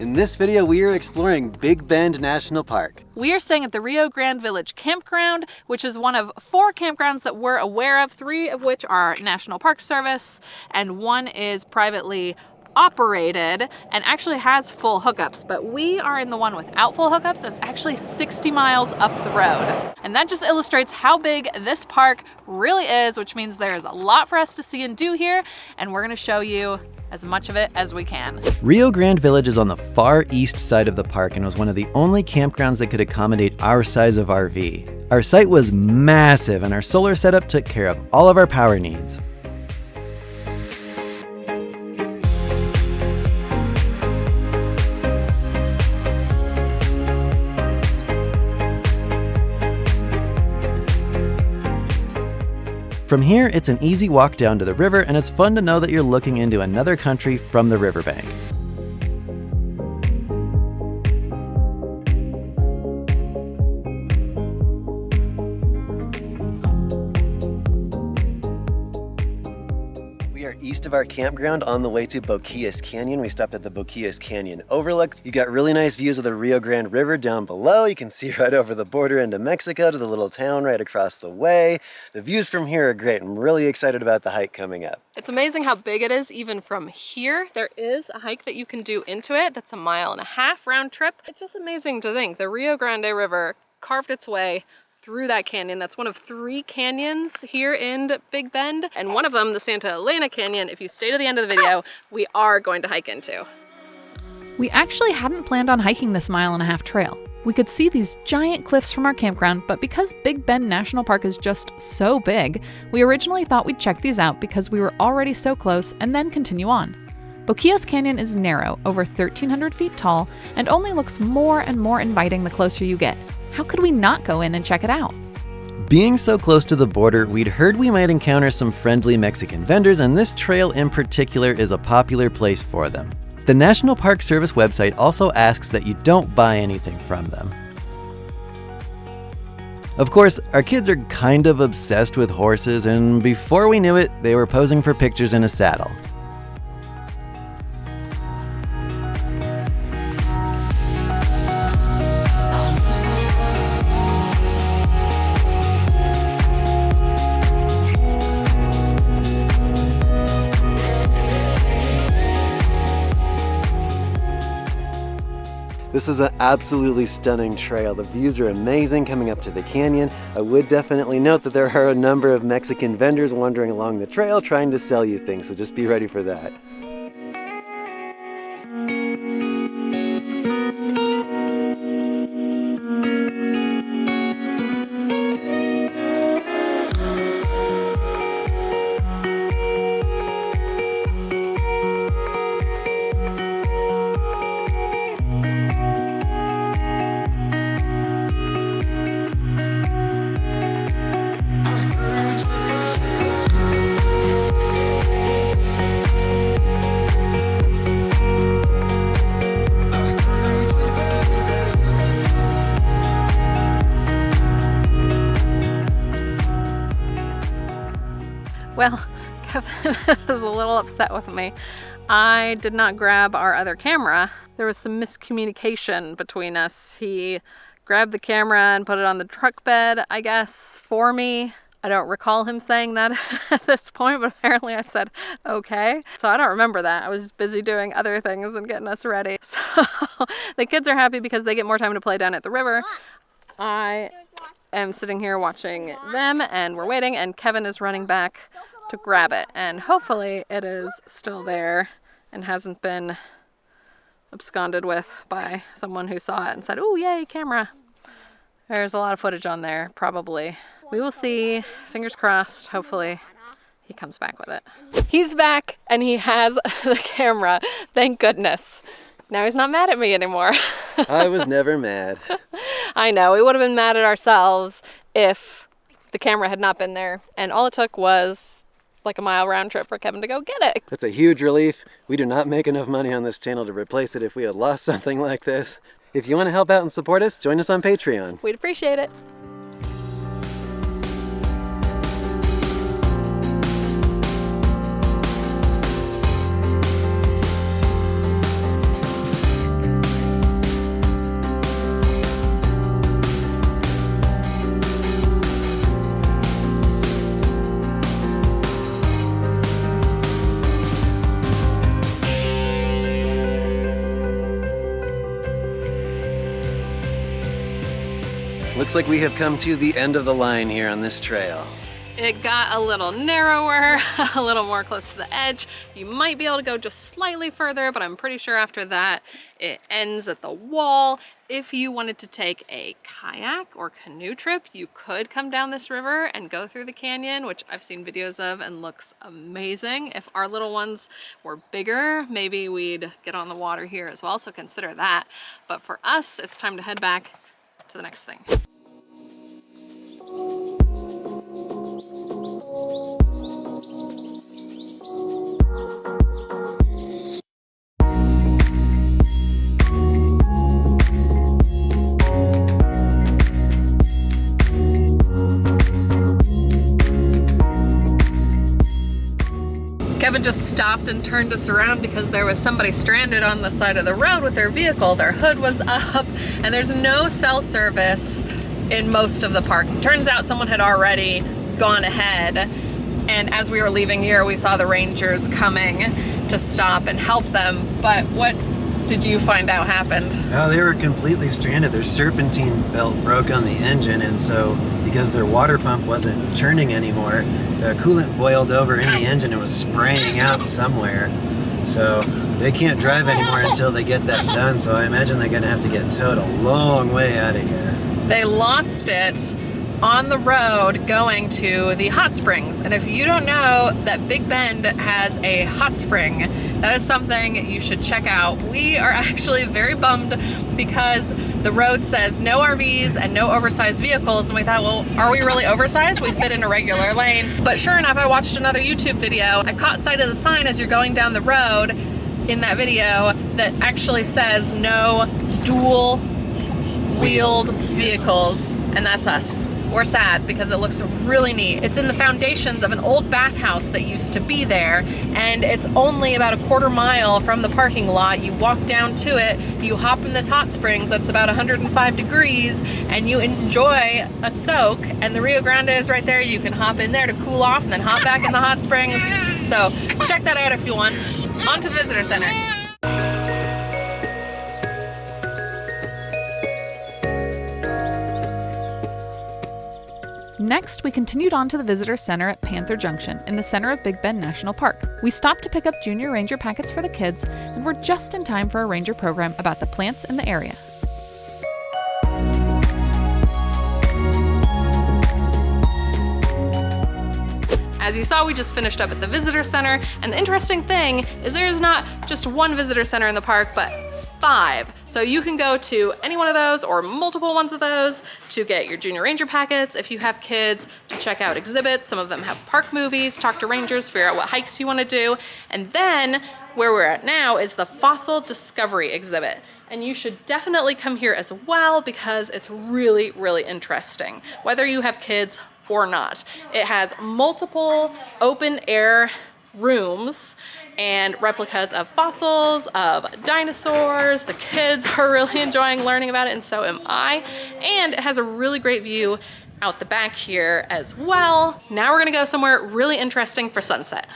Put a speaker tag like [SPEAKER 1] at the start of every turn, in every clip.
[SPEAKER 1] In this video, we are exploring Big Bend National Park.
[SPEAKER 2] We are staying at the Rio Grande Village Campground, which is one of 4 campgrounds that we're aware of, 3 of which are National Park Service, and 1 is privately operated and actually has full hookups, but we are in the one without full hookups. It's actually 60 miles up the road. And that just illustrates how big this park really is, which means there's a lot for us to see and do here, and we're gonna show you as much of it as we can.
[SPEAKER 1] Rio Grande Village is on the far east side of the park and was one of the only campgrounds that could accommodate our size of RV. Our site was massive and our solar setup took care of all of our power needs. From here, it's an easy walk down to the river, and it's fun to know that you're looking into another country from the riverbank. We are east of our campground on the way to Boquillas Canyon. We stopped at the Boquillas Canyon overlook. You got really nice views of the Rio Grande River down below. You can see right over the border into Mexico to the little town right across the way. The views from here are great. I'm really excited about the hike coming up.
[SPEAKER 3] It's amazing how big it is even from here. There is a hike that you can do into it. That's a 1.5 mile round trip. It's just amazing to think the Rio Grande River carved its way through that canyon. That's one of 3 canyons here in Big Bend, and one of them, the Santa Elena Canyon, if you stay to the end of the video, we are going to hike into.
[SPEAKER 2] We actually hadn't planned on hiking this 1.5 mile trail. We could see these giant cliffs from our campground, but because Big Bend National Park is just so big, we originally thought we'd check these out because we were already so close and then continue on. Boquillas Canyon is narrow, over 1,300 feet tall, and only looks more and more inviting the closer you get. How could we not go in and check it out?
[SPEAKER 1] Being so close to the border, we'd heard we might encounter some friendly Mexican vendors, and this trail in particular is a popular place for them. The National Park Service website also asks that you don't buy anything from them. Of course, our kids are kind of obsessed with horses, and before we knew it, they were posing for pictures in a saddle. This is an absolutely stunning trail. The views are amazing coming up to the canyon. I would definitely note that there are a number of Mexican vendors wandering along the trail trying to sell you things, so just be ready for that.
[SPEAKER 3] Well, Kevin is a little upset with me. I did not grab our other camera. There was some miscommunication between us. He grabbed the camera and put it on the truck bed, I guess, for me. I don't recall him saying that at this point, but apparently I said, okay. So I don't remember that. I was busy doing other things and getting us ready. So the kids are happy because they get more time to play down at the river. I am sitting here watching them and we're waiting, and Kevin is running back to grab it, and hopefully it is still there and hasn't been absconded with by someone who saw it and said, "Oh, yay, camera." There's a lot of footage on there, probably. We will see. Fingers crossed. Hopefully he comes back with it. He's back and he has the camera. Thank goodness. Now he's not mad at me anymore.
[SPEAKER 1] I was never mad.
[SPEAKER 3] I know. We would have been mad at ourselves if the camera had not been there. And all it took was like a 1 mile round trip for Kevin to go get it.
[SPEAKER 1] That's a huge relief. We do not make enough money on this channel to replace it if we had lost something like this. If you want to help out and support us, join us on Patreon.
[SPEAKER 3] We'd appreciate it.
[SPEAKER 1] Looks like we have come to the end of the line here on this trail.
[SPEAKER 3] It got a little narrower, a little more close to the edge. You might be able to go just slightly further, but I'm pretty sure after that it ends at the wall. If you wanted to take a kayak or canoe trip, you could come down this river and go through the canyon, which I've seen videos of and looks amazing. If our little ones were bigger, maybe we'd get on the water here as well, so consider that. But for us, it's time to head back to the next thing. Kevin just stopped and turned us around because there was somebody stranded on the side of the road with their vehicle. Their hood was up, and there's no cell service in most of the park. Turns out someone had already gone ahead, and as we were leaving here, we saw the rangers coming to stop and help them. But what did you find out happened?
[SPEAKER 1] Oh, they were completely stranded. Their serpentine belt broke on the engine, and so because their water pump wasn't turning anymore, the coolant boiled over in the engine and was spraying out somewhere. So they can't drive anymore until they get that done, so I imagine they're gonna have to get towed a long way out of here.
[SPEAKER 3] They lost it on the road going to the hot springs. And if you don't know that Big Bend has a hot spring, that is something you should check out. We are actually very bummed because the road says no RVs and no oversized vehicles, and we thought, well, are we really oversized? We fit in a regular lane. But sure enough, I watched another YouTube video. I caught sight of the sign as you're going down the road in that video that actually says no dual wheeled vehicles, and that's us. We're sad because it looks really neat. It's in the foundations of an old bathhouse that used to be there, and it's only about a quarter mile from the parking lot. You walk down to it, you hop in this hot springs that's about 105 degrees, and you enjoy a soak, and the Rio Grande is right there. You can hop in there to cool off and then hop back in the hot springs. So check that out if you want. On to the visitor center.
[SPEAKER 2] Next, we continued on to the Visitor Center at Panther Junction in the center of Big Bend National Park. We stopped to pick up Junior Ranger packets for the kids and were just in time for a ranger program about the plants in the area.
[SPEAKER 3] As you saw, we just finished up at the Visitor Center, and the interesting thing is there's not just one visitor center in the park, but 5. So you can go to any one of those or multiple ones of those to get your Junior Ranger packets. If you have kids, to check out exhibits. Some of them have park movies, talk to rangers, figure out what hikes you want to do. And then where we're at now is the Fossil Discovery exhibit. And you should definitely come here as well because it's really, really interesting, whether you have kids or not. It has multiple open air rooms and replicas of fossils, of dinosaurs. The kids are really enjoying learning about it, and so am I. And it has a really great view out the back here as well. Now we're gonna go somewhere really interesting for sunset.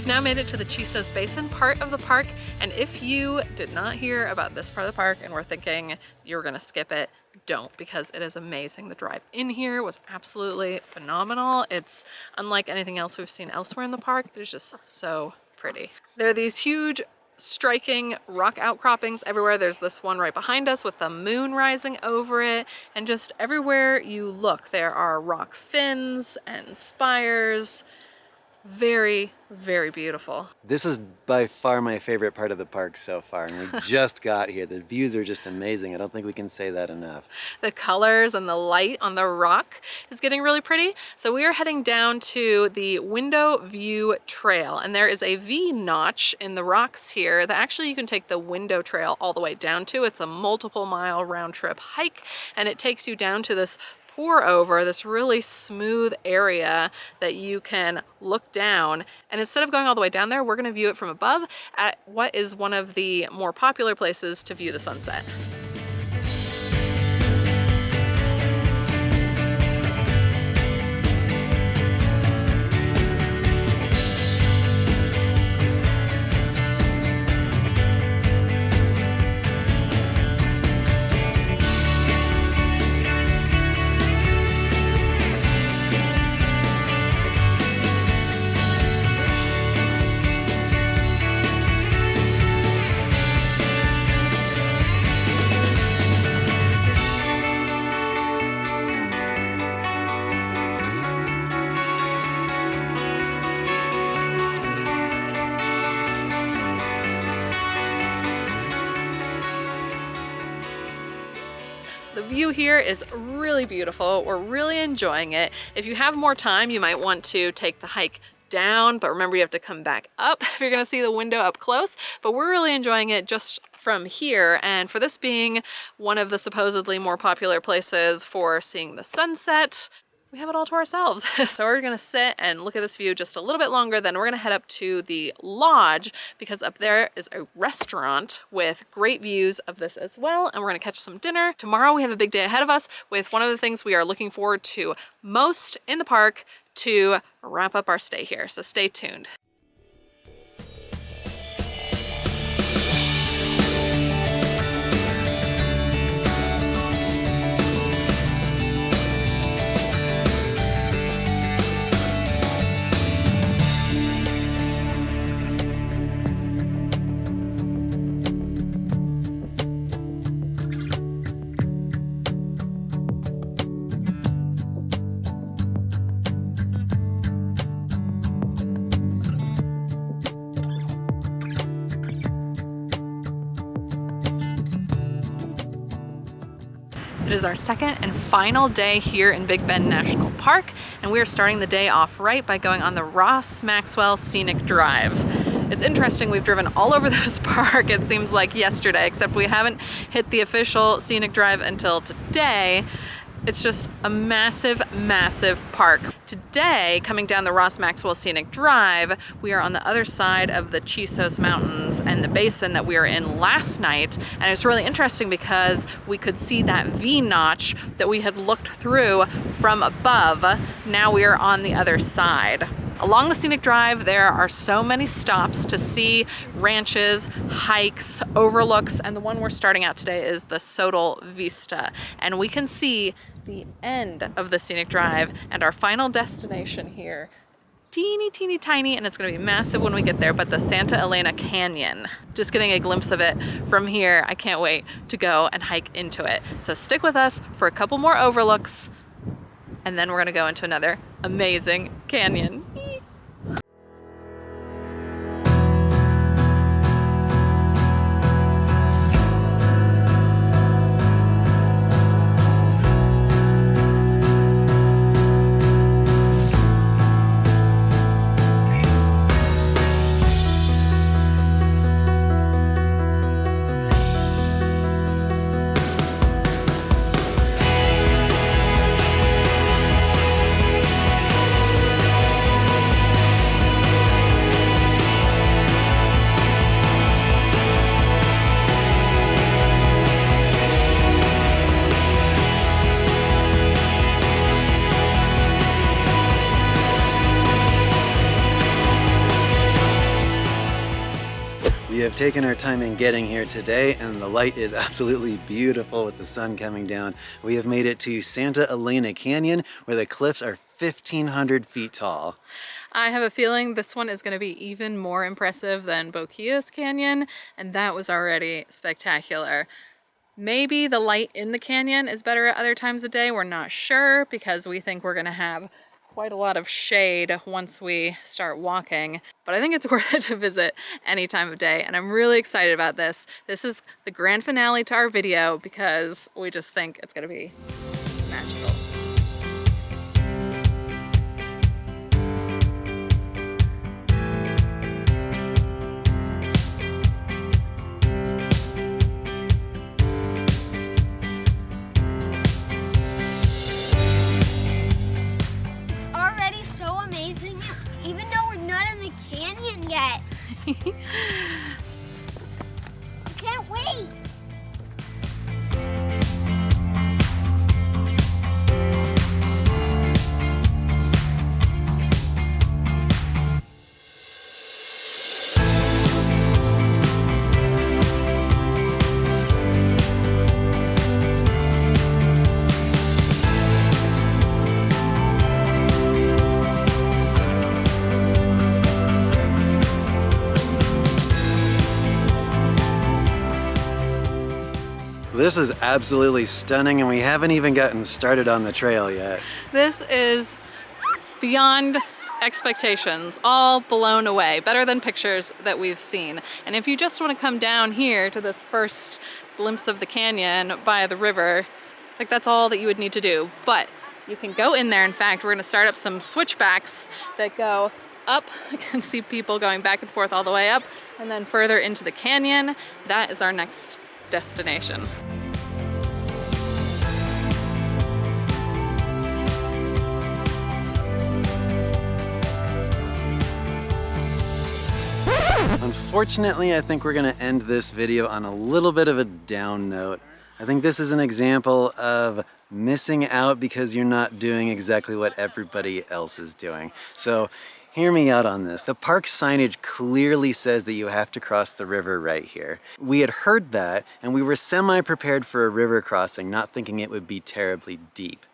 [SPEAKER 3] Now made it to the Chisos Basin part of the park, and if you did not hear about this part of the park and were thinking you were gonna skip it, don't, because it is amazing. The drive in here was absolutely phenomenal. It's unlike anything else we've seen elsewhere in the park. It is just so pretty. There are these huge striking rock outcroppings everywhere. There's this one right behind us with the moon rising over it, and just everywhere you look there are rock fins and spires. Very, very beautiful.
[SPEAKER 1] This is by far my favorite part of the park so far, and we just got here. The views are just amazing. I don't think we can say that enough.
[SPEAKER 3] The colors and the light on the rock is getting really pretty. So we are heading down to the Window View Trail, and there is a V notch in the rocks here that actually you can take the window trail all the way down to. It's a multiple mile round trip hike, and it takes you down to this tour over this really smooth area that you can look down. And instead of going all the way down there, we're gonna view it from above at what is one of the more popular places to view the sunset. The view here is really beautiful. We're really enjoying it. If you have more time, you might want to take the hike down, but remember you have to come back up if you're gonna see the window up close. But we're really enjoying it just from here. And for this being one of the supposedly more popular places for seeing the sunset, we have it all to ourselves. So we're gonna sit and look at this view just a little bit longer, then we're gonna head up to the lodge because up there is a restaurant with great views of this as well, and we're gonna catch some dinner. Tomorrow we have a big day ahead of us with one of the things we are looking forward to most in the park to wrap up our stay here, so stay tuned. It is our second and final day here in Big Bend National Park, and we are starting the day off right by going on the Maxwell Scenic Drive. It's interesting, we've driven all over this park, it seems like yesterday, except we haven't hit the official Scenic Drive until today. It's just a massive, massive park. Today, coming down the Maxwell Scenic Drive, we are on the other side of the Chisos Mountains and the basin that we were in last night. And it's really interesting because we could see that V-notch that we had looked through from above. Now we are on the other side. Along the Scenic Drive, there are so many stops to see ranches, hikes, overlooks, and the one we're starting out today is the Sodal Vista. And we can see the end of the Scenic Drive and our final destination here. Teeny, teeny, tiny, and it's gonna be massive when we get there, but the Santa Elena Canyon. Just getting a glimpse of it from here. I can't wait to go and hike into it. So stick with us for a couple more overlooks, and then we're gonna go into another amazing canyon.
[SPEAKER 1] We have taken our time in getting here today, and the light is absolutely beautiful with the sun coming down. We have made it to Santa Elena Canyon, where the cliffs are 1,500 feet tall.
[SPEAKER 3] I have a feeling this one is going to be even more impressive than Boquillas Canyon, and that was already spectacular. Maybe the light in the canyon is better at other times of day. We're not sure because we think we're going to have quite a lot of shade once we start walking, but I think it's worth it to visit any time of day, and I'm really excited about this. This is the grand finale to our video because we just think it's going to be magical.
[SPEAKER 4] Can't wait.
[SPEAKER 1] This is absolutely stunning, and we haven't even gotten started on the trail yet.
[SPEAKER 3] This is beyond expectations, all blown away, better than pictures that we've seen. And if you just want to come down here to this first glimpse of the canyon by the river, like that's all that you would need to do. But you can go in there. In fact, we're going to start up some switchbacks that go up. I can see people going back and forth all the way up, and then further into the canyon. That is our next destination.
[SPEAKER 1] Unfortunately, I think we're gonna end this video on a little bit of a down note. I think this is an example of missing out because you're not doing exactly what everybody else is doing. So hear me out on this. The park signage clearly says that you have to cross the river right here. We had heard that, and we were semi-prepared for a river crossing, not thinking it would be terribly deep.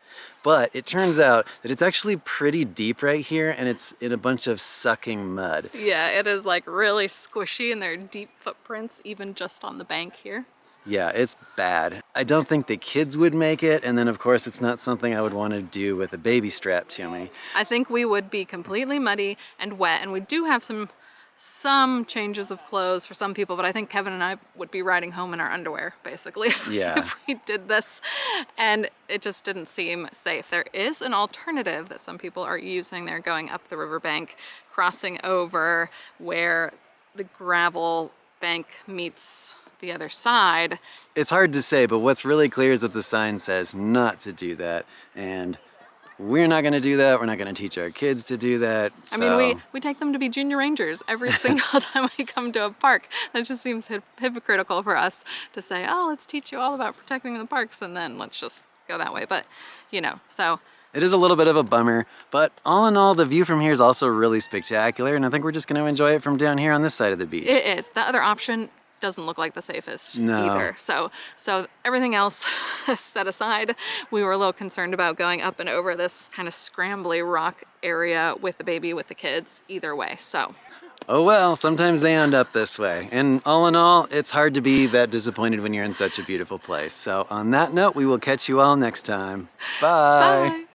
[SPEAKER 1] But it turns out that it's actually pretty deep right here, and it's in a bunch of sucking mud.
[SPEAKER 3] Yeah, it is like really squishy, and there are deep footprints even just on the bank here.
[SPEAKER 1] Yeah, it's bad. I don't think the kids would make it, and then of course it's not something I would want to do with a baby strapped to me.
[SPEAKER 3] I think we would be completely muddy and wet, and we do have some changes of clothes for some people, but I think Kevin and I would be riding home in our underwear, basically,
[SPEAKER 1] Yeah.
[SPEAKER 3] if we did this, and it just didn't seem safe. There is an alternative that some people are using. They're going up the riverbank, crossing over where the gravel bank meets the other side.
[SPEAKER 1] It's hard to say, but what's really clear is that the sign says not to do that, and we're not gonna do that. We're not gonna teach our kids to do that.
[SPEAKER 3] I mean, we take them to be junior rangers every single time we come to a park. That just seems hypocritical for us to say, oh, let's teach you all about protecting the parks, and then let's just go that way. But, you know, so.
[SPEAKER 1] It is a little bit of a bummer, but all in all, the view from here is also really spectacular, and I think we're just gonna enjoy it from down here on this side of the beach.
[SPEAKER 3] It is. The other option doesn't look like the safest either. So everything else set aside, we were a little concerned about going up and over this kind of scrambly rock area with the baby, with the kids, either way. So.
[SPEAKER 1] Oh well, sometimes they end up this way. And all in all, it's hard to be that disappointed when you're in such a beautiful place. So on that note, we will catch you all next time. Bye.
[SPEAKER 3] Bye.